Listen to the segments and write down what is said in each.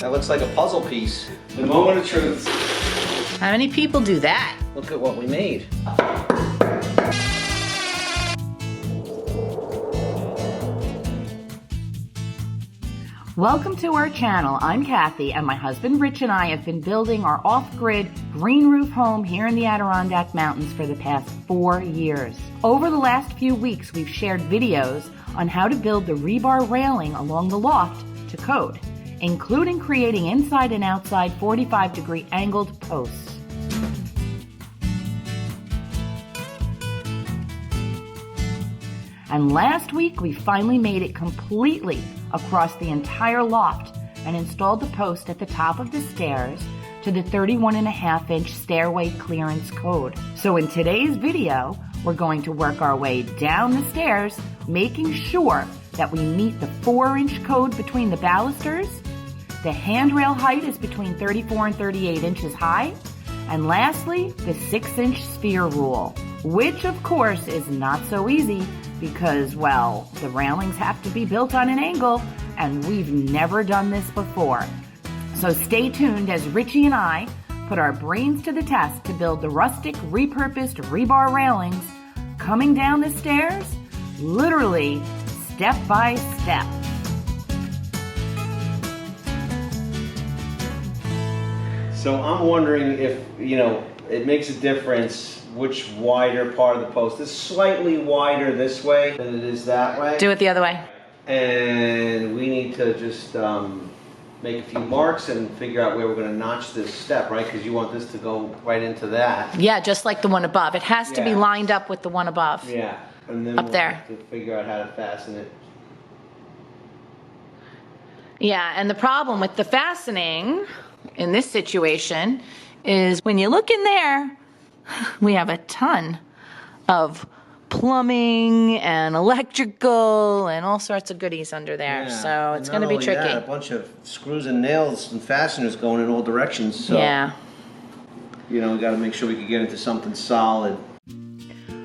That looks like a puzzle piece. The moment of truth. How many people do that? Look at what we made. Welcome to our channel. I'm Kathy, and my husband Rich and I have been building our off-grid green roof home here in the Adirondack Mountains for the past 4 years. Over the last few weeks, we've shared videos on how to build the rebar railing along the loft to code, including creating inside and outside 45-degree angled posts. And last week, we finally made it completely across the entire loft and installed the post at the top of the stairs to the 31.5-inch stairway clearance code. So in today's video, we're going to work our way down the stairs, making sure that we meet the 4-inch code between the balusters, the handrail height is between 34 and 38 inches high, and lastly, the 6-inch sphere rule, which of course is not so easy because, well, the railings have to be built on an angle, and we've never done this before. So stay tuned as Richie and I put our brains to the test to build the rustic, repurposed rebar railings coming down the stairs, literally step by step. So I'm wondering if, it makes a difference which wider part of the post. It's slightly wider this way than it is that way. Do it the other way. And we need to just make a few marks and figure out where we're going to notch this step, right? Because you want this to go right into that. Yeah, just like the one above. It has to be lined up with the one above. Yeah. And then up we'll there. have to figure out how to fasten it. Yeah, and the problem with the fastening in this situation is when you look in there, we have a ton of plumbing and electrical and all sorts of goodies under there. So it's going to be tricky. Yeah, a bunch of screws and nails and fasteners going in all directions. So, yeah. We got to make sure we can get into something solid.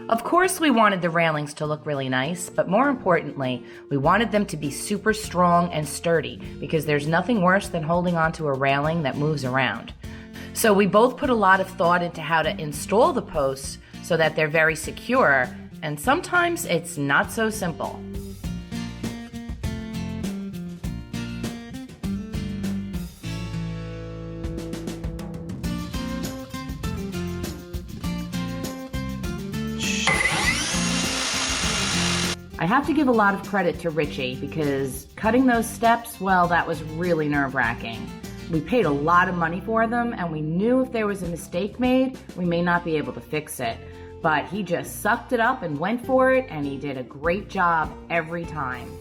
Of course, we wanted the railings to look really nice, but more importantly, we wanted them to be super strong and sturdy because there's nothing worse than holding onto a railing that moves around. So we both put a lot of thought into how to install the posts so that they're very secure, and sometimes it's not so simple. I have to give a lot of credit to Richie because cutting those steps, well, that was really nerve-wracking. We paid a lot of money for them, and we knew if there was a mistake made, we may not be able to fix it. But he just sucked it up and went for it, and he did a great job every time.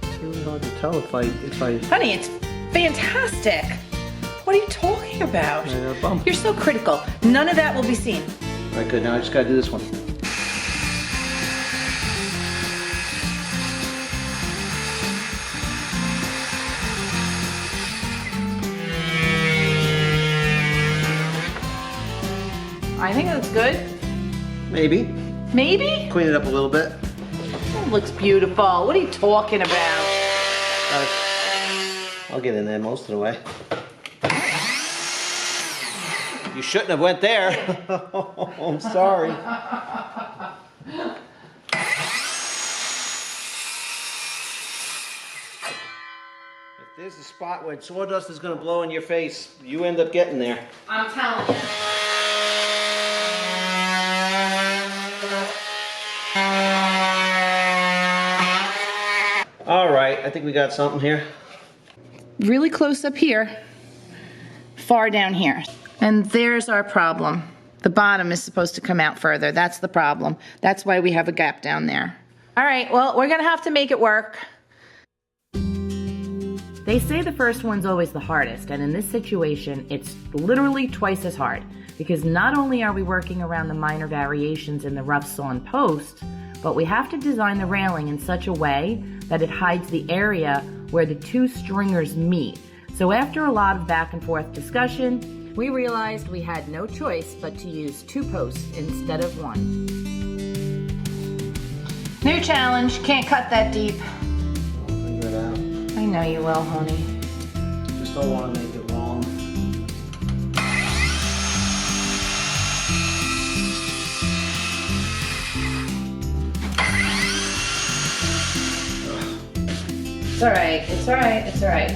It's really hard to tell if I... Honey, it's fantastic. What are you talking about? I got a bump. You're so critical. None of that will be seen. All right, good. Now I just got to do this one. I think that's good. Maybe. Maybe? Clean it up a little bit. It looks beautiful. What are you talking about? I'll get in there most of the way. You shouldn't have went there. I'm sorry. If there's a spot where sawdust is going to blow in your face, you end up getting there. I'm telling you. All right, I think we got something here. Really close up here, far down here. And there's our problem. The bottom is supposed to come out further. That's the problem. That's why we have a gap down there. All right, well, we're gonna have to make it work. They say the first one's always the hardest, and in this situation, it's literally twice as hard. Because not only are we working around the minor variations in the rough sawn post, but we have to design the railing in such a way that it hides the area where the two stringers meet. So after a lot of back and forth discussion, We realized we had no choice but to use 2 posts instead of 1. New challenge, can't cut that deep. I'll figure it out. I know you will, honey. Just don't want to make it wrong. It's alright, it's alright, it's alright.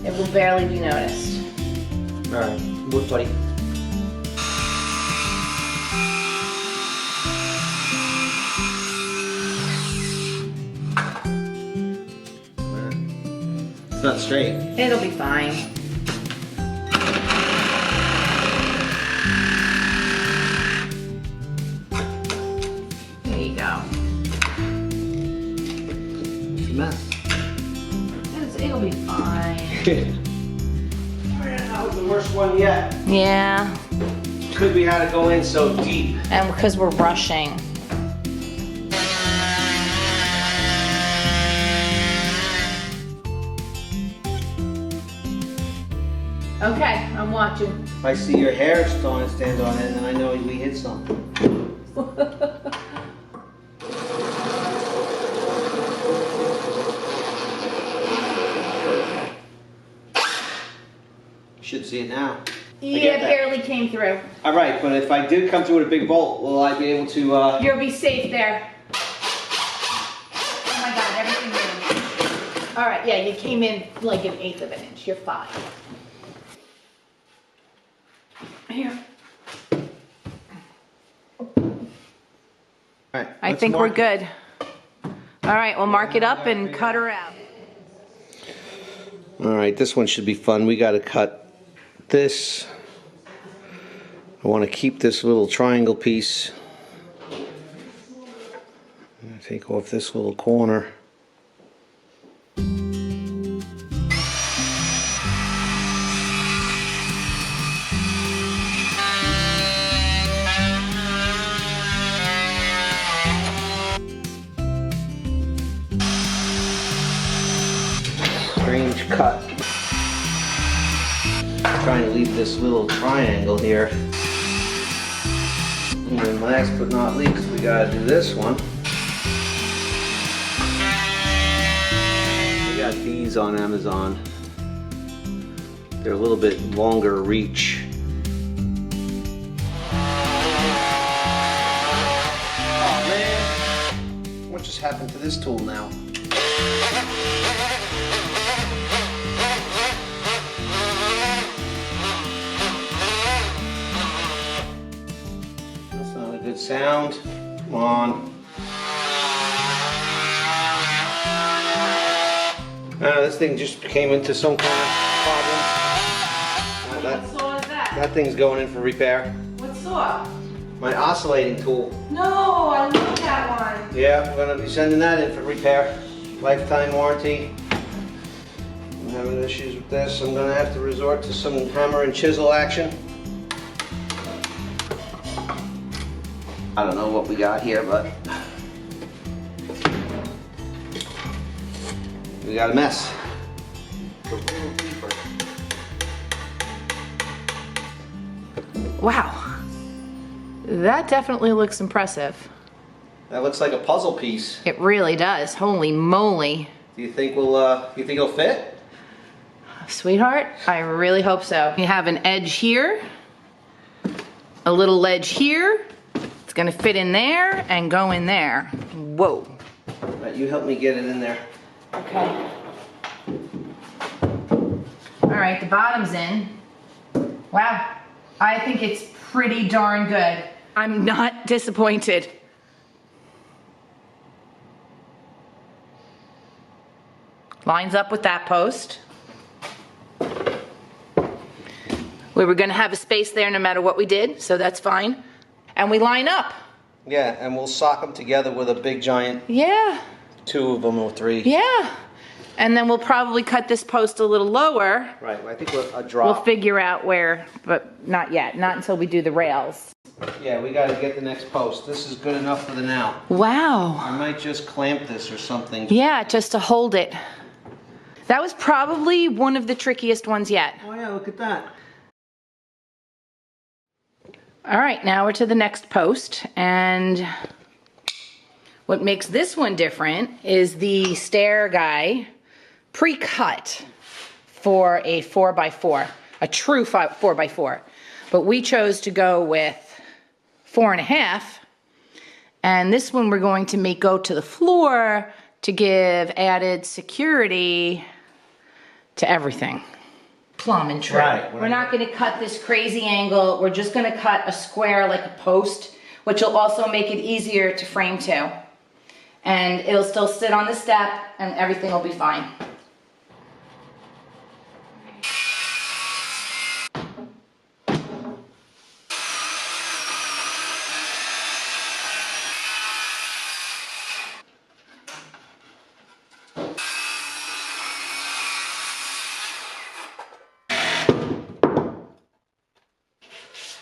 It will barely be noticed. Alright, wood buddy. It's not straight. It'll be fine. There you go. It's a mess. It'll be fine. Man, that was the worst one yet. Yeah, Could we had to go in so deep? and because we're rushing. Okay, I'm watching. If I see your hair stand on it, then I know we hit something. You should see it now. Yeah, it barely came through. All right, but if I did come through with a big bolt, will I be able to? You'll be safe there. Oh my God, everything moved. All right, yeah, you came in like 1/8 of an inch. You're fine. Here. All right, I think we're good. All right, we'll mark it up and cut her out. All right, this one should be fun. We got to cut this. I want to keep this little triangle piece. I'm going to take off this little corner. Strange cut. Trying to leave this little triangle here. And then last but not least, we gotta do this one. We got these on Amazon. They're a little bit longer reach. Oh man, what just happened to this tool now? Good sound. Come on. This thing just came into some kind of problem. What saw is that? That thing's going in for repair. What saw? My oscillating tool. No, I love that one. Yeah, I'm gonna be sending that in for repair. Lifetime warranty. I'm having issues with this. I'm gonna have to resort to some hammer and chisel action. I don't know what we got here, but we got a mess. Wow, that definitely looks impressive. That looks like a puzzle piece. It really does. Holy moly. Do you think you think it'll fit? Sweetheart, I really hope so. You have an edge here, a little ledge here. It's gonna fit in there and go in there. Whoa. All right, you help me get it in there. Okay. All right, the bottom's in. Wow, I think it's pretty darn good. I'm not disappointed. Lines up with that post. We were gonna have a space there no matter what we did, so that's fine. And we line up. Yeah, and we'll sock them together with a big giant. Yeah. 2 of them or 3. Yeah. And then we'll probably cut this post a little lower. Right, I think a drop. We'll figure out where, but not yet. Not until we do the rails. Yeah, we gotta get the next post. This is good enough for the now. Wow. I might just clamp this or something. Yeah, just to hold it. That was probably one of the trickiest ones yet. Oh yeah, look at that. All right, now we're to the next post, and what makes this one different is the stair guy pre-cut for a 4x4, a true 4x4. But we chose to go with 4.5, and this one we're going to make go to the floor to give added security to everything. Plumb and true. Right. We're not going to cut this crazy angle. We're just going to cut a square like a post, which will also make it easier to frame to. And it'll still sit on the step and everything will be fine.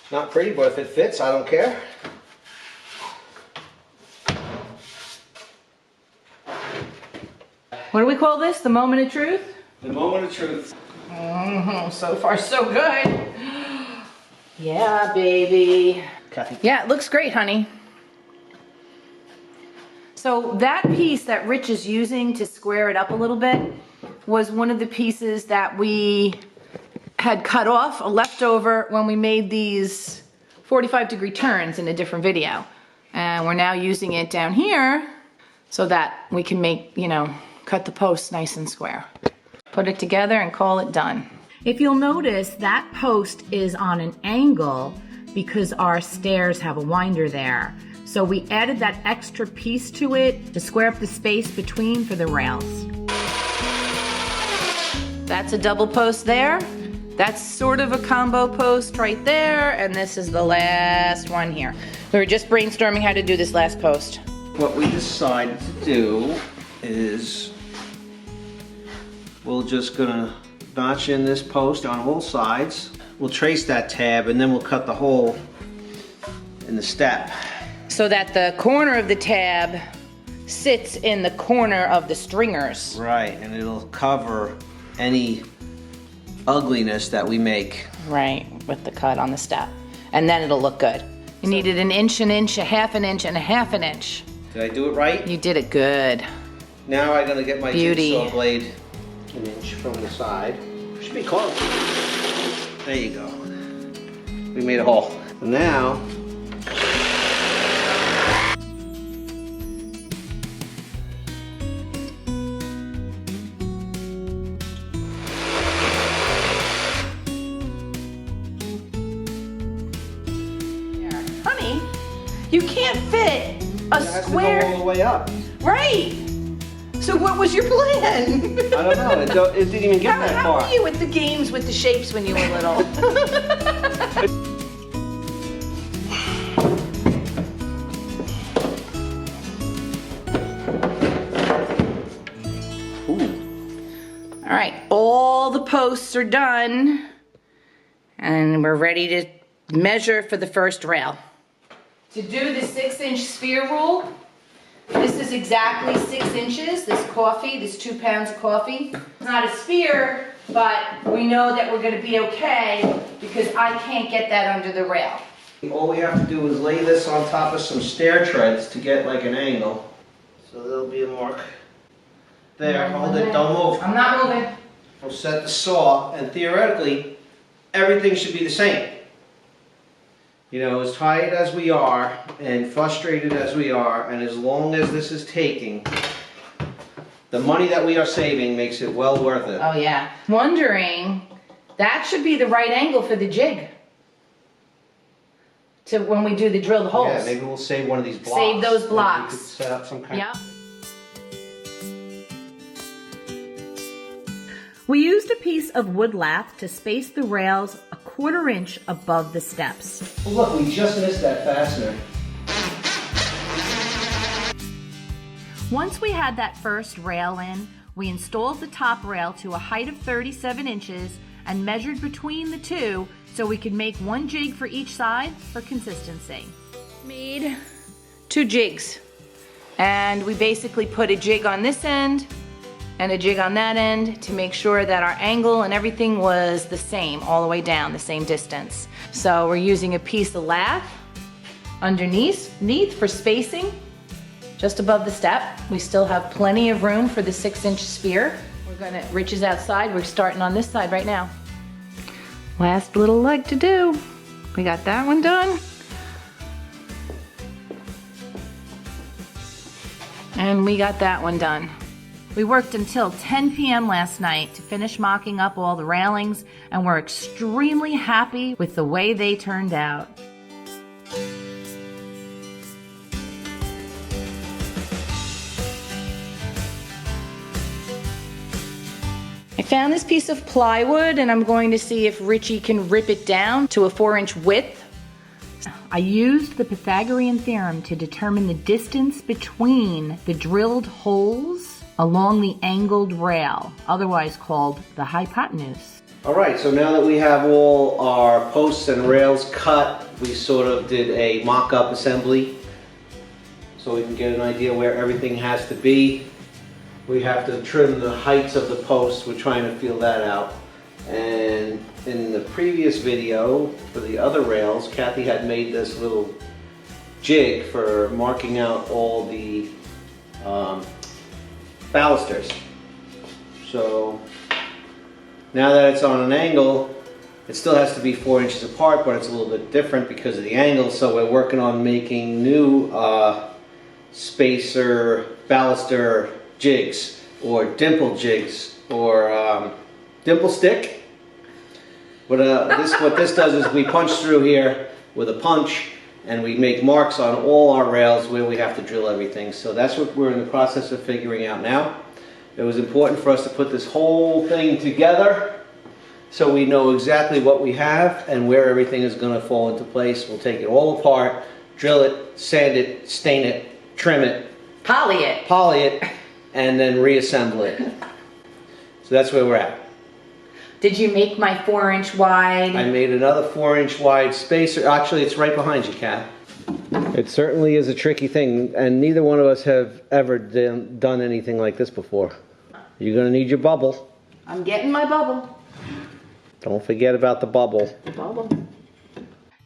Not pretty, but if it fits, I don't care. What do we call this? The moment of truth? The moment of truth. So far, so good. Yeah, baby. Kathie. Yeah, it looks great, honey. So that piece that Rich is using to square it up a little bit was one of the pieces that we had cut off, a leftover, when we made these 45-degree turns in a different video. And we're now using it down here so that we can make, you know, cut the post nice and square. Put it together and call it done. If you'll notice, that post is on an angle because our stairs have a winder there. So we added that extra piece to it to square up the space between for the rails. That's a double post there. That's sort of a combo post right there, and this is the last one here. We were just brainstorming how to do this last post. What we decided to do is we're just gonna notch in this post on all sides. We'll trace that tab and then we'll cut the hole in the step. So that the corner of the tab sits in the corner of the stringers. Right, and it'll cover any ugliness that we make. Right, with the cut on the step. And then it'll look good. You needed an inch, a half an inch, and a half an inch. Did I do it right? You did it good. Now I'm gonna get my Beauty. jigsaw blade an inch from the side. Should be close. There you go. We made a hole. Now, Honey, you can't fit a it has square. to go all the way up. Right. So what was your plan? I don't know. It didn't even get that How far. were you with the games with the shapes when you were little? Ooh. All right, all the posts are done, and we're ready to measure for the first rail. To do the 6-inch spear rule, this is exactly 6 inches, this 2 pounds of coffee. It's not a spear, but we know that we're gonna be okay because I can't get that under the rail. All we have to do is lay this on top of some stair treads to get like an angle. So there'll be a mark. There, hold it, don't move. I'm not moving. We'll set the saw, and theoretically, everything should be the same. You know, as tired as we are, and frustrated as we are, and as long as this is taking, the money that we are saving makes it well worth it. Oh yeah. Wondering, that should be the right angle for the jig. To when we do the drill the holes. Yeah, maybe we'll save one of these blocks. Save those Maybe blocks. we could set up some kind Yep. We used a piece of wood lath to space the rails a 1/4 inch above the steps. Oh, look, we just missed that fastener. Once we had that first rail in, we installed the top rail to a height of 37 inches and measured between the two so we could make one jig for each side for consistency. Made 2 jigs, and we basically put a jig on this end and a jig on that end to make sure that our angle and everything was the same all the way down, the same distance. So we're using a piece of lath underneath for spacing, just above the step. We still have plenty of room for the 6-inch sphere. Rich is outside, we're starting on this side right now. Last little leg to do. We got that one done. And we got that one done. We worked until 10 p.m. last night to finish mocking up all the railings, and we're extremely happy with the way they turned out. I found this piece of plywood and I'm going to see if Richie can rip it down to a 4-inch width. I used the Pythagorean theorem to determine the distance between the drilled holes along the angled rail, otherwise called the hypotenuse. All right, so now that we have all our posts and rails cut, we sort of did a mock-up assembly so we can get an idea where everything has to be. We have to trim the heights of the posts. We're trying to feel that out. And in the previous video, for the other rails, Kathy had made this little jig for marking out all the balusters. So now that it's on an angle, it still has to be 4 inches apart, but it's a little bit different because of the angle. So we're working on making new spacer baluster jigs, or dimple jigs, or dimple stick. What this does is we punch through here with a punch, and we make marks on all our rails where we have to drill everything. So that's what we're in the process of figuring out now. It was important for us to put this whole thing together so we know exactly what we have and where everything is going to fall into place. We'll take it all apart, drill it, sand it, stain it, trim it, poly it, and then reassemble it. So that's where we're at. Did you make my 4-inch wide? I made another 4-inch wide spacer. Actually, it's right behind you, Kat. It certainly is a tricky thing, and neither one of us have ever done anything like this before. You're going to need your bubble. I'm getting my bubble. Don't forget about the bubble.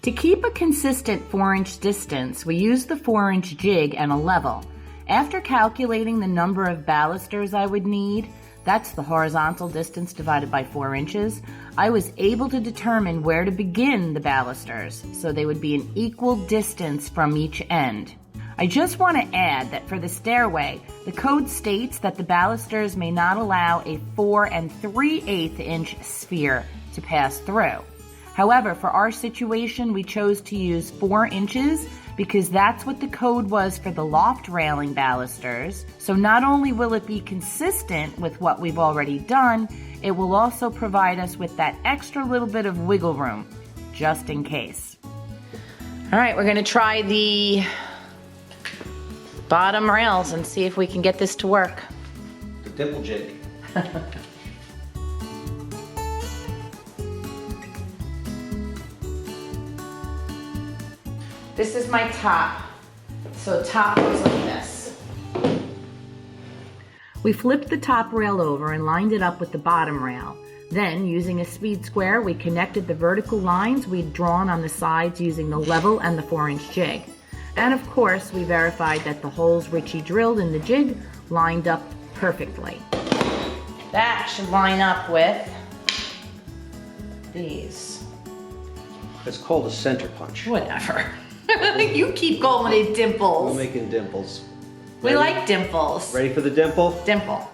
To keep a consistent 4-inch distance, we use the 4-inch jig and a level. After calculating the number of balusters I would need, that's the horizontal distance divided by 4 inches, I was able to determine where to begin the balusters, so they would be an equal distance from each end. I just want to add that for the stairway, the code states that the balusters may not allow a 4 3/8 inch sphere to pass through. However, for our situation, we chose to use 4 inches because that's what the code was for the loft railing balusters. So not only will it be consistent with what we've already done, it will also provide us with that extra little bit of wiggle room, just in case. All right, we're gonna try the bottom rails and see if we can get this to work. The dimple jig. This is my top. So top goes like this. We flipped the top rail over and lined it up with the bottom rail. Then, using a speed square, we connected the vertical lines we'd drawn on the sides using the level and the 4-inch jig. And of course, we verified that the holes Richie drilled in the jig lined up perfectly. That should line up with these. It's called a center punch. Whatever. You keep calling it dimples. We're making dimples. We like dimples. Ready for the dimple? Dimple.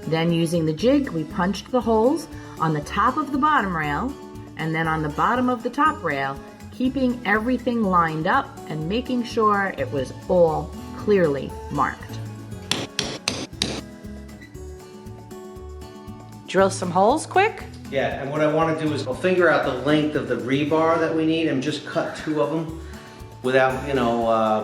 Then using the jig, we punched the holes on the top of the bottom rail and then on the bottom of the top rail, keeping everything lined up and making sure it was all clearly marked. Drill some holes quick. Yeah, and what I want to do is I'll figure out the length of the rebar that we need and just cut 2 of them without,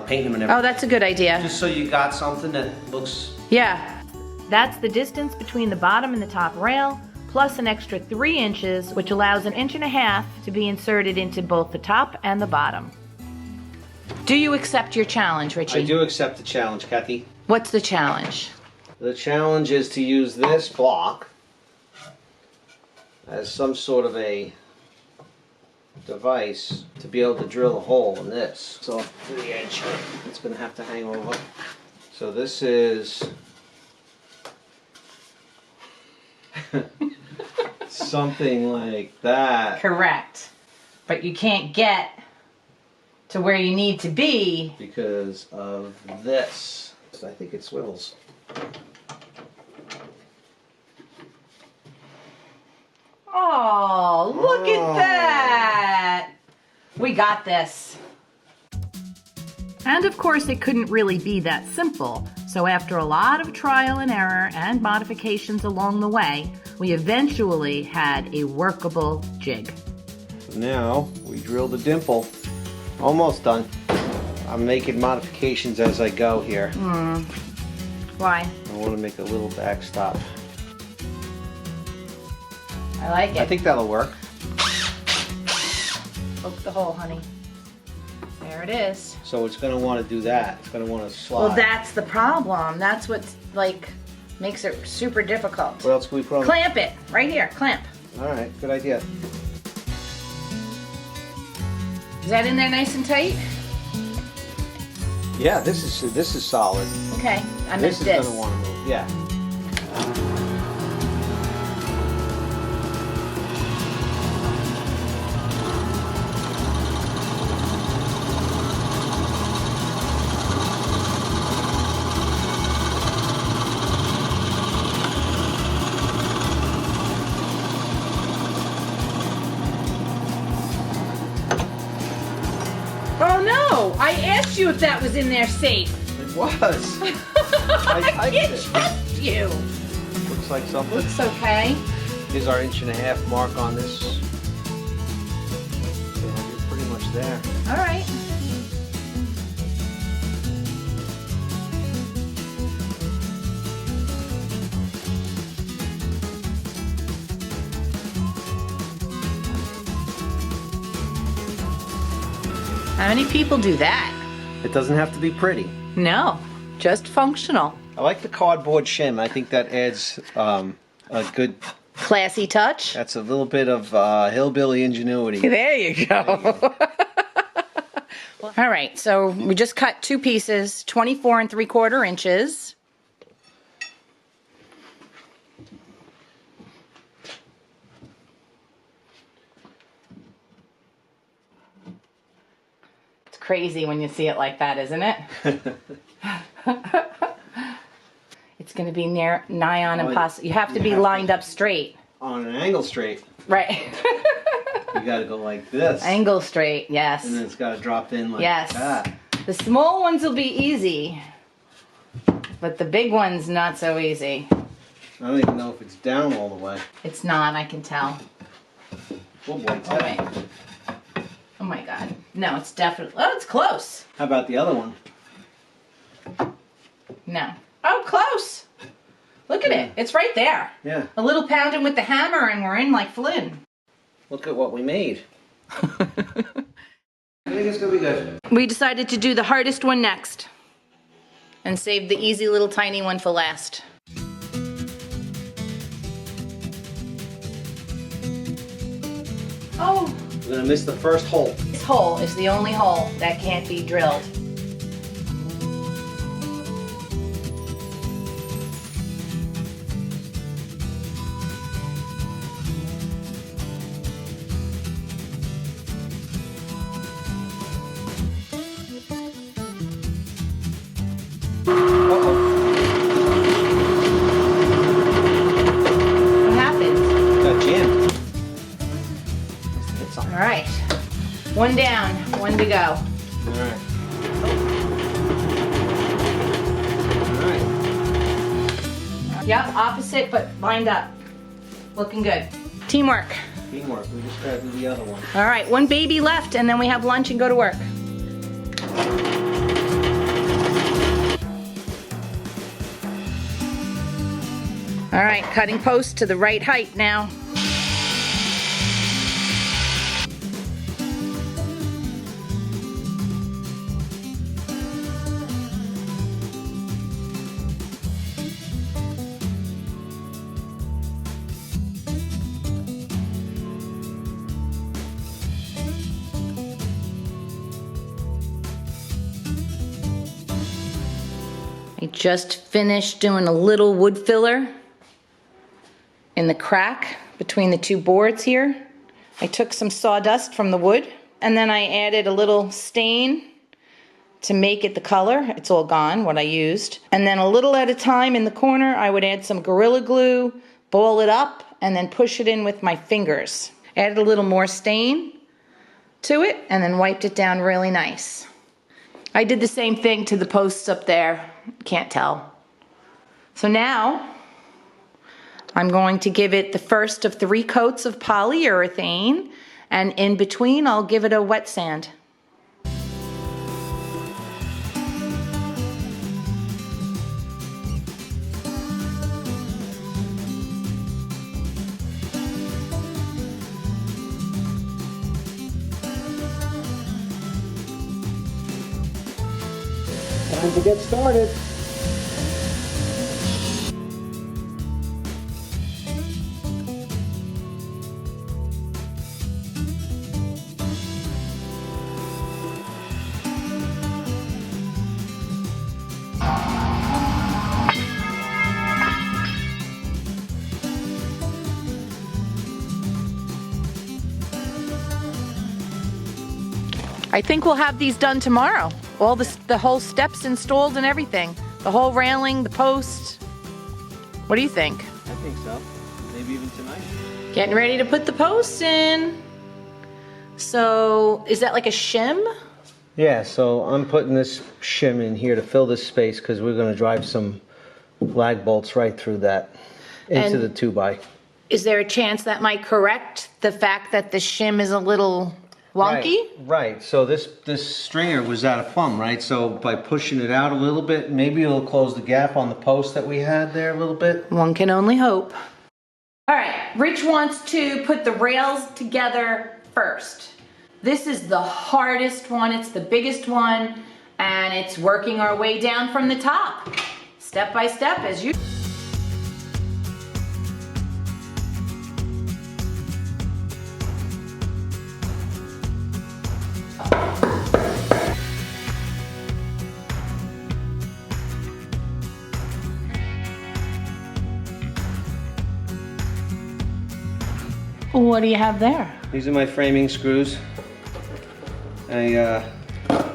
painting them and everything. Oh, that's a good idea. Just so you got something that looks... Yeah. That's the distance between the bottom and the top rail, plus an extra 3 inches, which allows 1.5 inches to be inserted into both the top and the bottom. Do you accept your challenge, Richie? I do accept the challenge, Kathy. What's the challenge? The challenge is to use this block as some sort of a device to be able to drill a hole in this. So to the edge, it's going to have to hang over. So this is something like that. Correct. But you can't get to where you need to be Because of this. I think it swivels. Oh, look at that! We got this. And of course, it couldn't really be that simple. So after a lot of trial and error and modifications along the way, we eventually had a workable jig. Now we drilled a dimple. Almost done. I'm making modifications as I go here. Why? I want to make a little backstop. I like it. I think that'll work. Poke the hole, honey. There it is. So it's going to want to do that. It's going to want to slide. Well, that's the problem. That's what like makes it super difficult. What else can we put on? Clamp it right here. Clamp. All right, good idea. Is that in there nice and tight? Yeah, this is solid. Okay. I meant This this. is going to want to move. Yeah. Oh no! I asked you if that was in there safe. It was. I I typed can't it. trust you. Looks like something. Looks okay. Here's our 1.5" mark on this. So you're pretty much there. All right. How many people do that? It doesn't have to be pretty. No, just functional. I like the cardboard shim. I think that adds a good. Classy touch. That's a little bit of hillbilly ingenuity. There you go. All right, so we just cut 2 pieces, 24 3/4 inches. It's crazy when you see it like that, isn't it? It's going to be nigh on impossible. You have to be lined up straight. On an angle straight, Right. you got to go like this. Angle straight, yes. And then it's got to drop in like Yes. that. The small ones will be easy, but the big ones not so easy. I don't even know if it's down all the way. It's not, I can tell. Oh boy, Oh wait. Oh my god. No, it's definitely, oh, it's close. How about the other one? No. Oh, close. Look at it. It's right there. Yeah. A little pounding with the hammer and we're in like Flynn. Look at what we made. I think it's gonna be good. We decided to do the hardest one next and save the easy little tiny one for last. Oh, We're gonna miss the first hole. this hole is the only hole that can't be drilled. What happened? Got jammed. It's All right. One down, one to go. Alright. Alright. Yep, opposite but lined up. Looking good. Teamwork. Teamwork. We just gotta do the other one. All right, one baby left and then we have lunch and go to work. All right, cutting post to the right height now. I just finished doing a little wood filler in the crack between the two boards here. I took some sawdust from the wood and then I added a little stain to make it the color. It's all gone, what I used. And then a little at a time in the corner, I would add some Gorilla Glue, ball it up, and then push it in with my fingers. Added a little more stain to it and then wiped it down really nice. I did the same thing to the posts up there. Can't tell. So now I'm going to give it the first of 3 coats of polyurethane, and in between I'll give it a wet sand. Time to get started. I think we'll have these done tomorrow. All the whole steps installed and everything. The whole railing, the post. What do you think? I think so. Maybe even tonight. Getting ready to put the posts in. So, is that like a shim? Yeah, so I'm putting this shim in here to fill this space because we're going to drive some lag bolts right through that into the 2x. Is there a chance that might correct the fact that the shim is a little wonky? Right. So this stringer was out of plumb, right? So by pushing it out a little bit, maybe it'll close the gap on the post that we had there a little bit. One can only hope. All right, Rich wants to put the rails together first. This is the hardest one, it's the biggest one, and it's working our way down from the top, step by step as you. What do you have there? These are my framing screws. I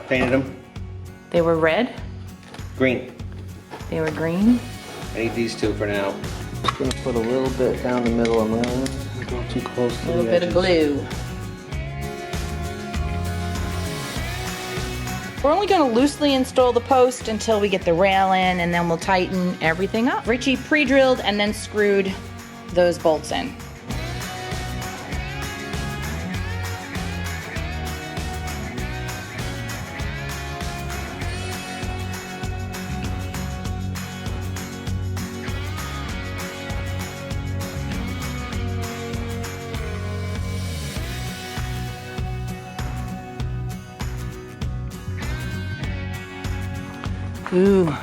painted them. They were red? Green. They were green? I need these 2 for now. I'm going to put a little bit down the middle. I'm going to go too close to the edges. A little bit of glue. We're only going to loosely install the post until we get the rail in, and then we'll tighten everything up. Richie pre-drilled and then screwed those bolts in. Ooh,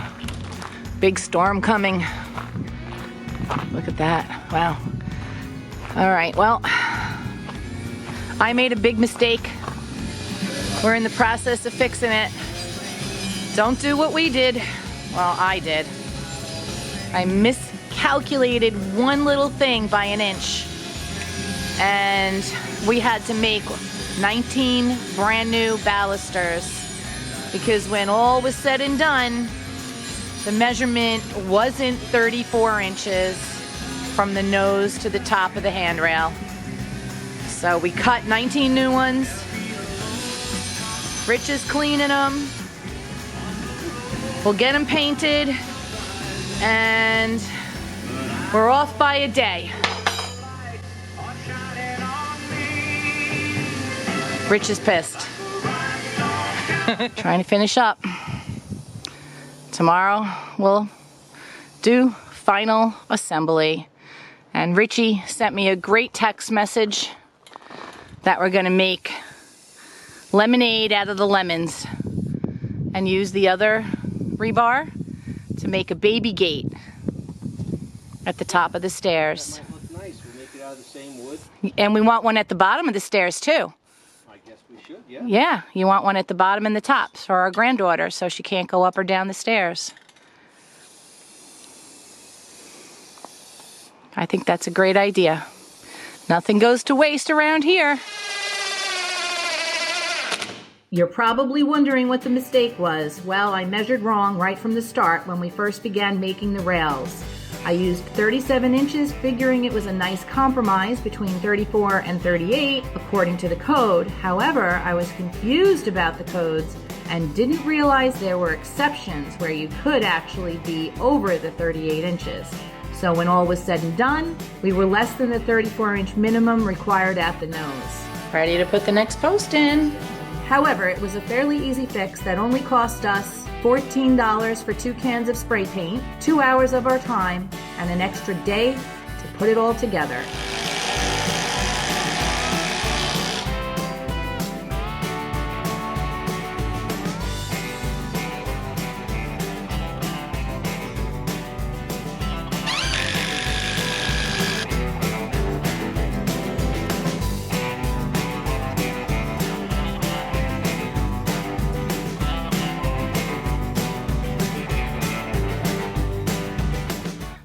big storm coming. Look at that, wow. All right, well, I made a big mistake. We're in the process of fixing it. Don't do what we did. Well, I did. I miscalculated one little thing by an inch. And we had to make 19 brand new balusters. Because when all was said and done, the measurement wasn't 34 inches from the nose to the top of the handrail. So we cut 19 new ones. Rich is cleaning them. We'll get them painted, and we're off by a day. Rich is pissed. Trying to finish up. Tomorrow we'll do final assembly. And Richie sent me a great text message that we're gonna make lemonade out of the lemons and use the other rebar to make a baby gate at the top of the stairs. That might look nice. We'll make it out of the same wood. And we want one at the bottom of the stairs too. I guess we should, yeah. Yeah, you want one at the bottom and the top for our granddaughter so she can't go up or down the stairs. I think that's a great idea. Nothing goes to waste around here. You're probably wondering what the mistake was. Well, I measured wrong right from the start when we first began making the rails. I used 37 inches, figuring it was a nice compromise between 34 and 38 according to the code. However, I was confused about the codes and didn't realize there were exceptions where you could actually be over the 38 inches. So when all was said and done, we were less than the 34-inch minimum required at the nose. Ready to put the next post in. However, it was a fairly easy fix that only cost us $14 for 2 cans of spray paint, 2 hours of our time, and an extra day to put it all together.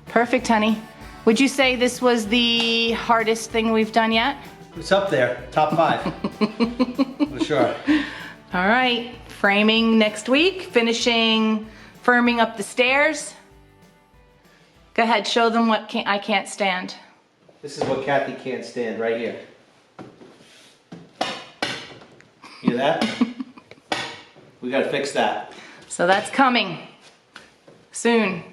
Perfect, honey. Would you say this was the hardest thing we've done yet? It's up there, top 5. For sure. All right, framing next week, finishing firming up the stairs. Go ahead, show them what I can't stand. This is what Kathie can't stand right here. Hear that? We gotta fix that. So that's coming soon.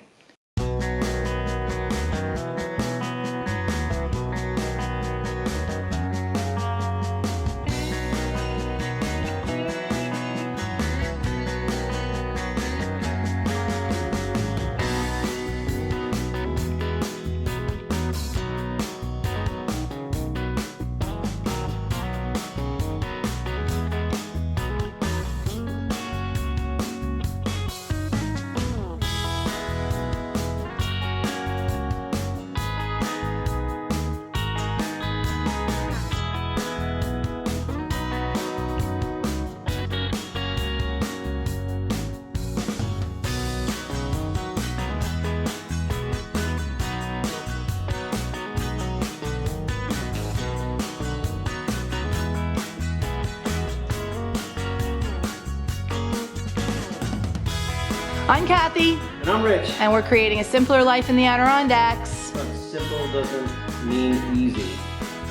I'm Kathie. And I'm Rich. And we're creating a simpler life in the Adirondacks. But simple doesn't mean easy.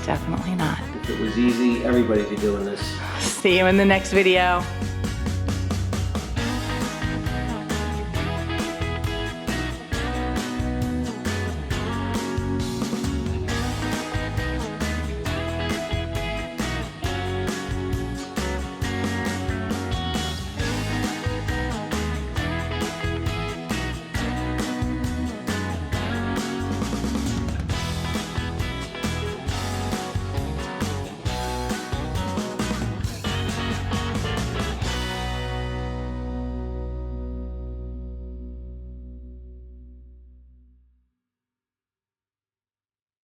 Definitely not. If it was easy, everybody'd be doing this. See you in the next video.